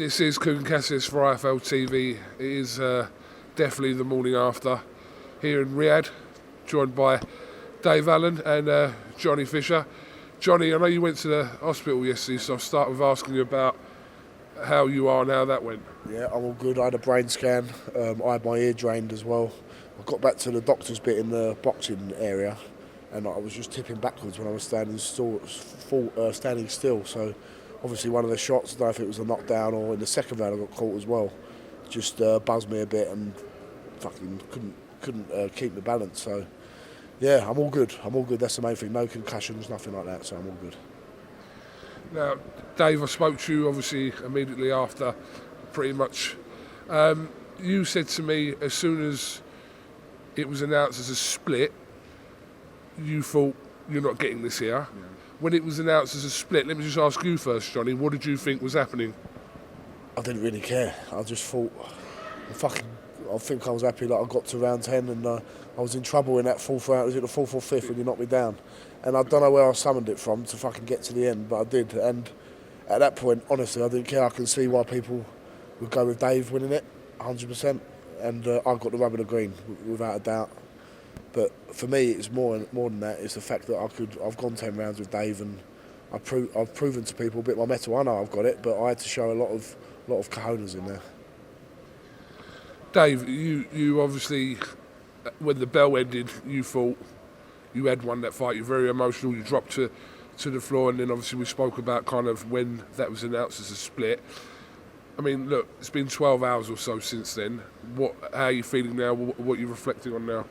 This is Kugan Cassius for iFLTV. It is definitely the morning after here in Riyadh, joined by Dave Allen and Johnny Fisher. Johnny, I know you went to the hospital yesterday, so I'll start with asking you about how you are and how that went. Yeah, I'm all good. I had a brain scan. I had my ear drained as well. I got back to the doctor's bit in the boxing area, and I was just tipping backwards when I was standing still. So obviously one of the shots, I don't know if it was a knockdown or in the second round I got caught as well, just buzzed me a bit and fucking couldn't keep my balance. So yeah, I'm all good. That's the main thing. No concussions, nothing like that. So I'm all good. Now, Dave, I spoke to you obviously immediately after, pretty much. You said to me as soon as it was announced as a split, you thought, you're not getting this here. Yeah. When it was announced as a split, let me just ask you first, Johnny, what did you think was happening? I didn't really care. I just thought, I think I was happy that I got to round 10 and I was in trouble in that fourth round. Was it the fourth or fifth when you knocked me down? And I don't know where I summoned it from to fucking get to the end, but I did. And at that point, honestly, I didn't care. I can see why people would go with Dave winning it, 100%. And I got the rub of the green, without a doubt. But for me, it's more than that. It's the fact that I've gone 10 rounds with Dave, and I've proven to people a bit my mettle. I know I've got it, but I had to show a lot of cojones in there. Dave, you obviously, when the bell ended, you thought you had won that fight. You're very emotional. You dropped to the floor, and then obviously we spoke about kind of when that was announced as a split. I mean, look, it's been 12 hours or so since then. How are you feeling now? What are you reflecting on now?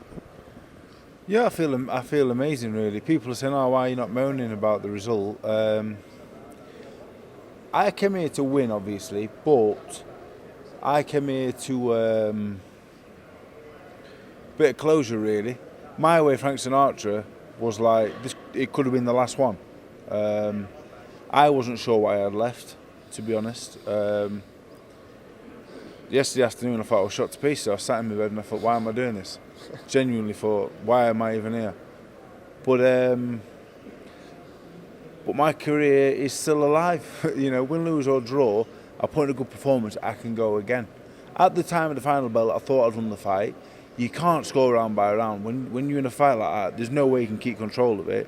Yeah, I feel amazing, really. People are saying, "Oh, why are you not moaning about the result?" I came here to win, obviously, but I came here to bit of closure, really. My way, Frank Sinatra, was like this. It could have been the last one. I wasn't sure what I had left, to be honest. Yesterday afternoon, I thought I was shot to pieces. I sat in my bed and I thought, "Why am I doing this?" Genuinely thought, "Why am I even here?" But my career is still alive. You know, win, lose or draw, I put in a good performance, I can go again. At the time of the final bell, I thought I'd won the fight. You can't score round by round. When you're in a fight like that, there's no way you can keep control of it.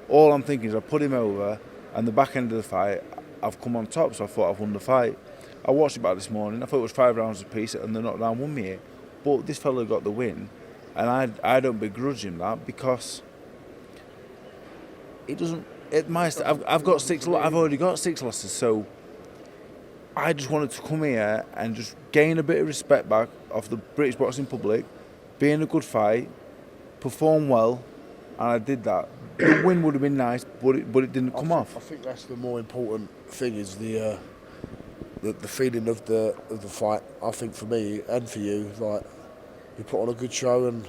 All I'm thinking is I put him over, and the back end of the fight, I've come on top, so I thought I've won the fight. I watched it back this morning. I thought it was 5 rounds apiece, and the knockdown won me here. But this fella got the win, and I don't begrudge him that, because it doesn't. I've got 6. I've already got 6 losses, so I just wanted to come here and just gain a bit of respect back off the British boxing public, be in a good fight, perform well, and I did that. The win would have been nice, but it didn't come off. I think that's the more important thing, is the feeling of the fight. I think for me and for you, like, you put on a good show, and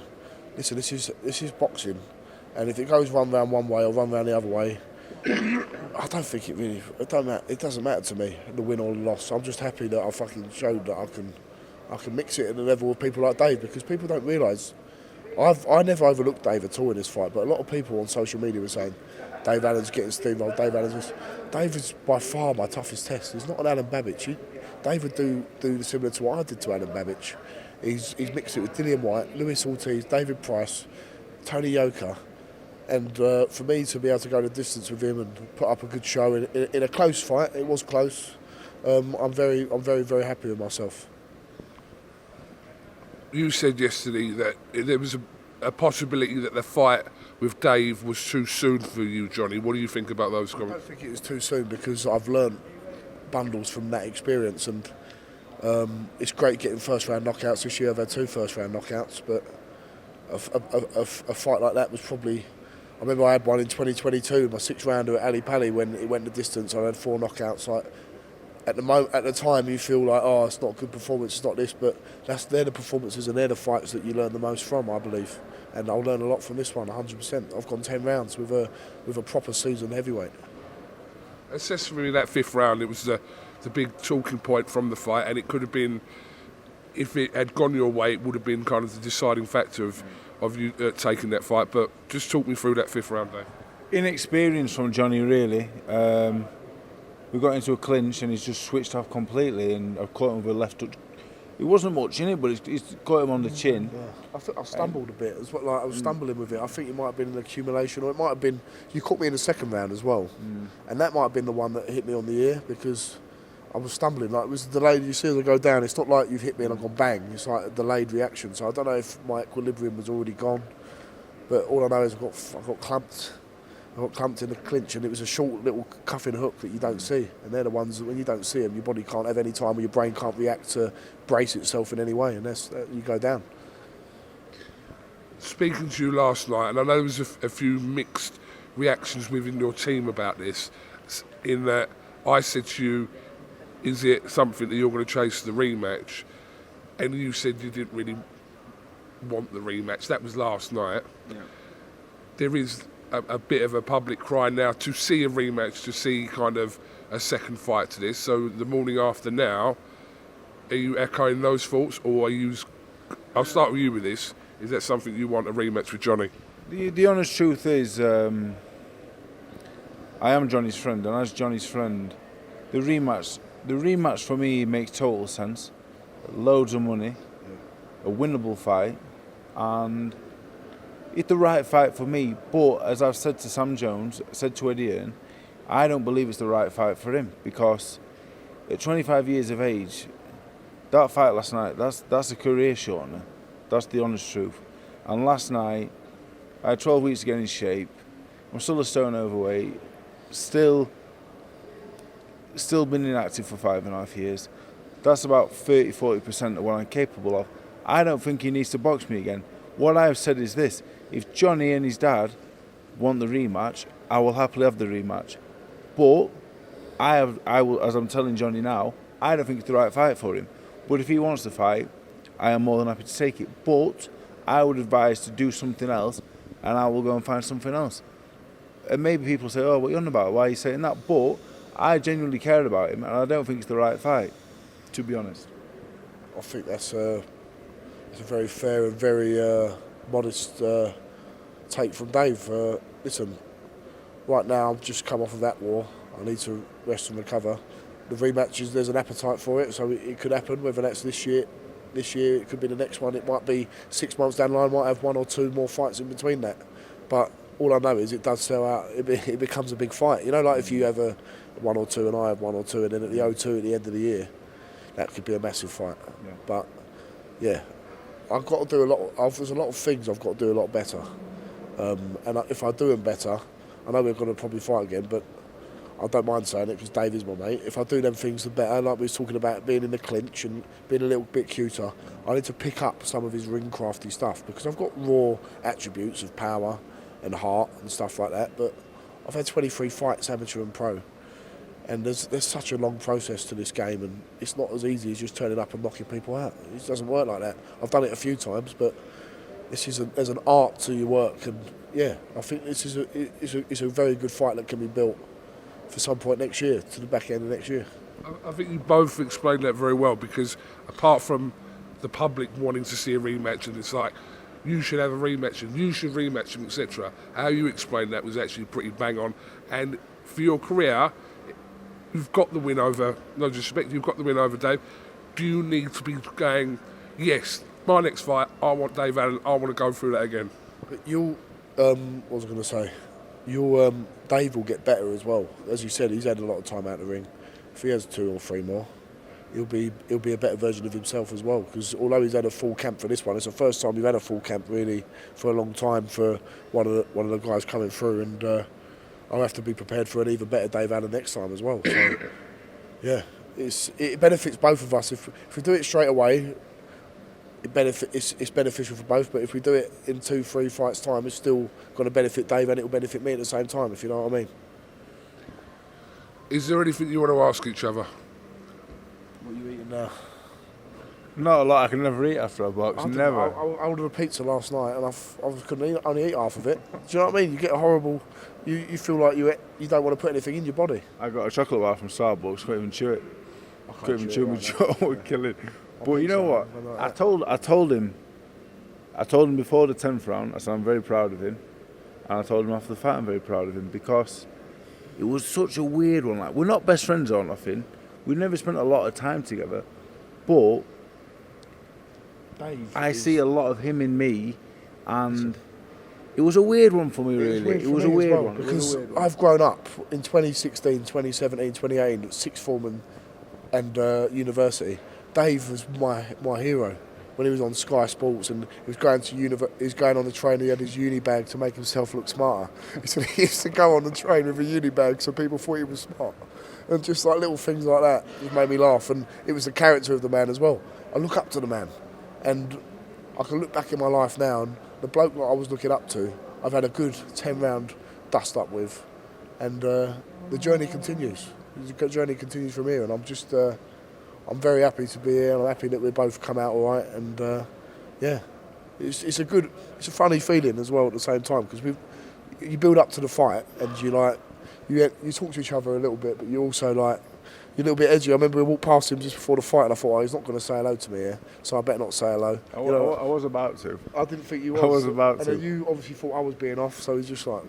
listen, this is boxing, and if it goes one round one way or one round the other way, I don't think it doesn't matter to me, the win or the loss. I'm just happy that I fucking showed that I can mix it at the level of people like Dave, because people don't realise. I never overlooked Dave at all in this fight, but a lot of people on social media were saying Dave Allen's getting steamrolled. Dave is by far my toughest test. He's not an Alan Babbage. Dave would do similar to what I did to Alan Babbage. He's mixed it with Dillian White, Lewis Ortiz, David Price, Tony Yoka. And for me to be able to go the distance with him and put up a good show in a close fight, it was close. I'm very, very happy with myself. You said yesterday that there was a possibility that the fight with Dave was too soon for you, Johnny. What do you think about those comments? I don't think it was too soon, because I've learnt bundles from that experience, and it's great getting first round knockouts. This year I've had 2 first round knockouts, but a fight like that was probably. I remember I had one in 2022, my 6th rounder at Ali Pali, when it went the distance. I had 4 knockouts. Like, at the time, you feel like, oh, it's not a good performance, it's not this, but they're the performances and they're the fights that you learn the most from, I believe. And I'll learn a lot from this one, 100%. I've gone 10 rounds with a proper seasoned heavyweight. Accessory that 5th round, it was the big talking point from the fight, and it could have been, if it had gone your way, it would have been kind of the deciding factor of you taking that fight. But just talk me through that 5th round, Dave. Inexperience from Johnny, really. we got into a clinch and he's just switched off completely, and I've caught him with a left hook. It wasn't much in it, but it's got him on the chin. Yeah. I think I stumbled a bit. As well, like I was stumbling with it. I think it might have been an accumulation, or it might have been you caught me in the second round as well, and that might have been the one that hit me on the ear because I was stumbling. Like it was delayed. You see as I go down, it's not like you've hit me and I've gone bang. It's like a delayed reaction. So I don't know if my equilibrium was already gone, but all I know is I got clamped. I got clamped in the clinch, and it was a short little cuffing hook that you don't see. And they're the ones that when you don't see them, your body can't have any time where your brain can't react to brace itself in any way, and you go down. Speaking to you last night, and I know there was a few mixed reactions within your team about this, in that I said to you, is it something that you're going to chase the rematch? And you said you didn't really want the rematch. That was last night. Yeah. There is a bit of a public cry now to see a rematch, to see kind of a second fight to this. So the morning after now, are you echoing those thoughts, or are you... I'll start with you with this. Is that something you want, a rematch with Johnny? The honest truth is, I am Johnny's friend, and as Johnny's friend, the rematch for me makes total sense. Loads of money, a winnable fight, and it's the right fight for me. But as I've said to Sam Jones, said to Eddie Hearn, I don't believe it's the right fight for him, because at 25 years of age, that fight last night, that's a career shortener. That's the honest truth. And last night, I had 12 weeks to get in shape. I'm still a stone overweight. Still been inactive for 5.5 years. That's about 30-40% of what I'm capable of. I don't think he needs to box me again. What I've said is this: if Johnny and his dad want the rematch, I will happily have the rematch. But I will, as I'm telling Johnny now, I don't think it's the right fight for him. But if he wants to fight, I am more than happy to take it. But I would advise to do something else, and I will go and find something else. And maybe people say, oh, what are you on about? Why are you saying that? But I genuinely cared about him, and I don't think it's the right fight, to be honest. I think that's a very fair and very modest take from Dave. Listen, right now I've just come off of that war. I need to rest and recover. The rematches, there's an appetite for it, so it could happen, whether that's this year, it could be the next one. It might be 6 months down the line, might have 1 or 2 more fights in between that. But all I know is it does sell out. It becomes a big fight. You know, like if you have a 1 or 2 and I have 1 or 2, and then at the O2 at the end of the year, that could be a massive fight. Yeah. But yeah, I've got to do a lot. There's a lot of things I've got to do a lot better. And if I do them better, I know we're going to probably fight again, but I don't mind saying it because Dave is my mate. If I do them things the better, like we was talking about being in the clinch and being a little bit cuter, I need to pick up some of his ring crafty stuff, because I've got raw attributes of power and heart and stuff like that, but I've had 23 fights, amateur and pro, and there's such a long process to this game, and it's not as easy as just turning up and knocking people out. It doesn't work like that. I've done it a few times, but there's an art to your work, and yeah, I think this is a very good fight that can be built for some point next year, to the back end of next year. I think you both explained that very well, because apart from the public wanting to see a rematch, and it's like, you should have a rematch and you should rematch him, etc., how you explained that was actually pretty bang on. And for your career, you've got the win over, no disrespect, you've got the win over Dave. Do you need to be going, yes, my next fight, I want Dave Allen, I want to go through that again? But what was I going to say? Dave will get better as well. As you said, he's had a lot of time out of the ring. If he has 2 or 3 more, he'll be a better version of himself as well. Because although he's had a full camp for this one, it's the first time we've had a full camp really for a long time for one of the guys coming through, and I'll have to be prepared for an even better Dave Allen next time as well. So yeah, it benefits both of us if we do it straight away. It's beneficial for both, but if we do it in 2-3 fights time, it's still going to benefit Dave and it will benefit me at the same time, if you know what I mean. Is there anything you want to ask each other? What are you eating now? Not a lot. I can never eat after a box. Never. I ordered a pizza last night and I only eat half of it. Do you know what I mean? You get a horrible... You feel like you don't want to put anything in your body. I got a chocolate bar from Starbucks. Couldn't even chew it. Couldn't even chew my jaw. Would kill it. But you know what? I told him before the 10th round, I said I'm very proud of him, and I told him after the fight I'm very proud of him, because It was such a weird one. Like, we're not best friends or nothing. We never spent a lot of time together, but I see a lot of him in me, and it was a weird one for me, really. It was a weird one. Because I've grown up in 2016, 2017, 2018 at sixth form and university. Dave was my hero when he was on Sky Sports and he was going to he was going on the train. He had his uni bag to make himself look smarter. He said he used to go on the train with a uni bag so people thought he was smart. And just like little things like that just made me laugh. And it was the character of the man as well. I look up to the man, and I can look back in my life now, and the bloke that I was looking up to, I've had a good 10-round dust up with, and the journey continues. The journey continues from here, and I'm just, I'm very happy to be here, and I'm happy that we both come out all right, and yeah, it's a funny feeling as well at the same time, because you build up to the fight, and you talk to each other a little bit, but you also like, you're a little bit edgy. I remember we walked past him just before the fight, and I thought, oh, he's not going to say hello to me here, so I better not say hello. I was about to. I didn't think you was. I was about to. And then you obviously thought I was being off, so he's just like. Do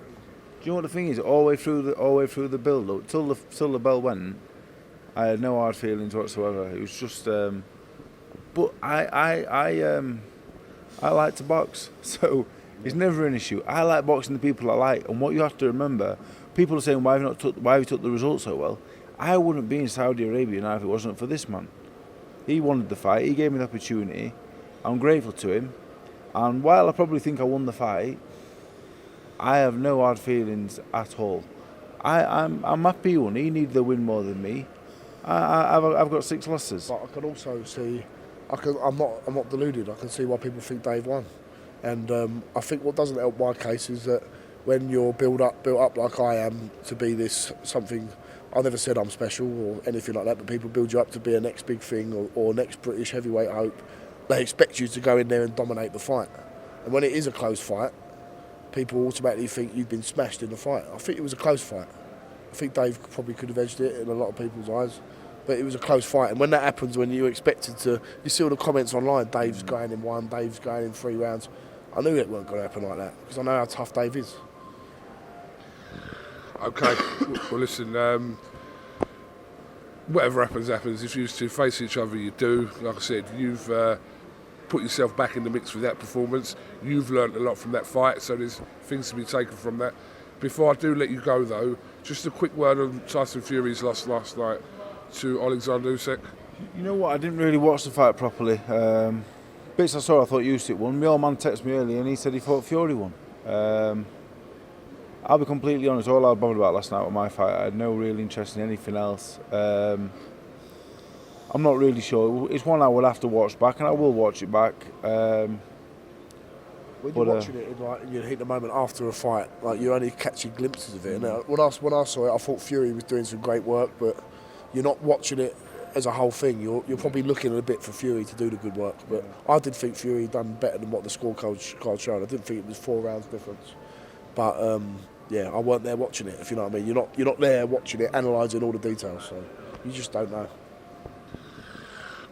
you know what the thing is? All the way through the build up, till the bell went, I had no hard feelings whatsoever. It was just, but I like to box, so it's never an issue. I like boxing the people I like, and what you have to remember, people are saying why have you took the results so well. I wouldn't be in Saudi Arabia now if it wasn't for this man. He wanted the fight. He gave me the opportunity. I'm grateful to him. And while I probably think I won the fight, I have no hard feelings at all. I'm happy he won. He needed the win more than me. I've got 6 losses. But I can also see, I'm not deluded. I can see why people think Dave won. And I think what doesn't help my case is that when you're built up like I am to be this something. I never said I'm special or anything like that, but people build you up to be a next big thing or next British heavyweight hope. They expect you to go in there and dominate the fight. And when it is a close fight, people automatically think you've been smashed in the fight. I think it was a close fight. I think Dave probably could have edged it in a lot of people's eyes, but it was a close fight. And when that happens, when you're expected to, you see all the comments online, Dave's going in 1, Dave's going in 3 rounds. I knew it weren't going to happen like that because I know how tough Dave is. Okay, well listen, whatever happens. If you used to face each other, you do. Like I said, you've put yourself back in the mix with that performance. You've learnt a lot from that fight, so there's things to be taken from that. Before I do let you go though, just a quick word on Tyson Fury's loss last night to Alexander Usyk. You know what, I didn't really watch the fight properly. Bits I saw, I thought Usyk won. My old man texted me earlier and he said he thought Fury won. I'll be completely honest, all I was bothered about last night was my fight. I had no real interest in anything else. I'm not really sure. It's one I will have to watch back, and I will watch it back. When you're watching it in like you hit the moment after a fight, like you're only catching glimpses of it. And when I saw it, I thought Fury was doing some great work, but you're not watching it as a whole thing. You're probably looking a bit for Fury to do the good work. But I did think Fury done better than what the scorecard showed. I didn't think it was 4 rounds difference. But yeah, I weren't there watching it, if you know what I mean. You're not there watching it, analysing all the details, so you just don't know.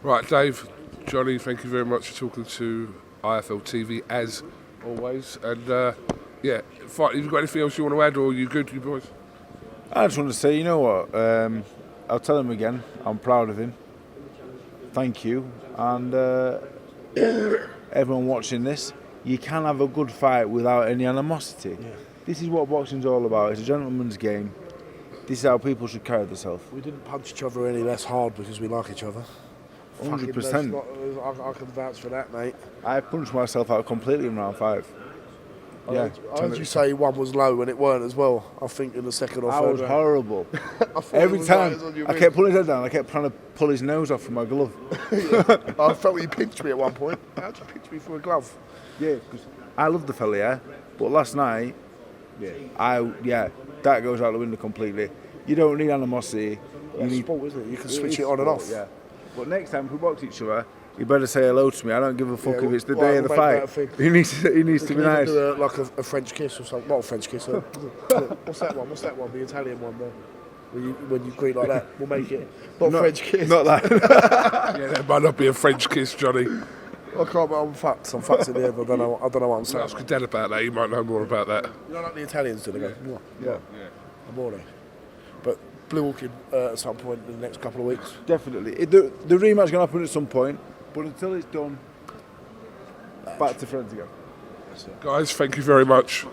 Right, Dave, Johnny, thank you very much for talking to IFLTV as always. And yeah, have you got anything else you want to add, or are you good, you boys? I just want to say, you know what, I'll tell him again, I'm proud of him. Thank you. And everyone watching this, you can have a good fight without any animosity. Yeah. This is what boxing's all about. It's a gentleman's game. This is how people should carry themselves. We didn't punch each other any less hard because we like each other. 100%. I can vouch for that, mate. I punched myself out completely in round 5. I heard you say one was low and it weren't as well. I think in the second or third round. I was horrible. Every time I kept pulling his head down, I kept trying to pull his nose off from my glove. I felt you pinched me at one point. How'd you pinch me for a glove? Yeah, because I love the fella, yeah. But last night, that goes out the window completely. You don't need animosity. It's sport, isn't it? You can switch it on and off. Yeah. But next time if we box each other, you better say hello to me. I don't give a fuck if it's the day of the fight. He needs to be nice. Do like a French kiss or something. Not a French kiss. What's that one? The Italian one there. When you greet like that, we'll make it. Not French kiss. Not that. Yeah, that might not be a French kiss, Johnny. I can't, I'm fucked in the head. I don't know what I'm saying. Ask your dad about that. He might know more about that. You know, like the Italians do. They go, yeah. Amore. But blue walking at some point in the next couple of weeks. Definitely. The rematch going to happen at some point, but until it's done, back to friends again. Guys, thank you very much.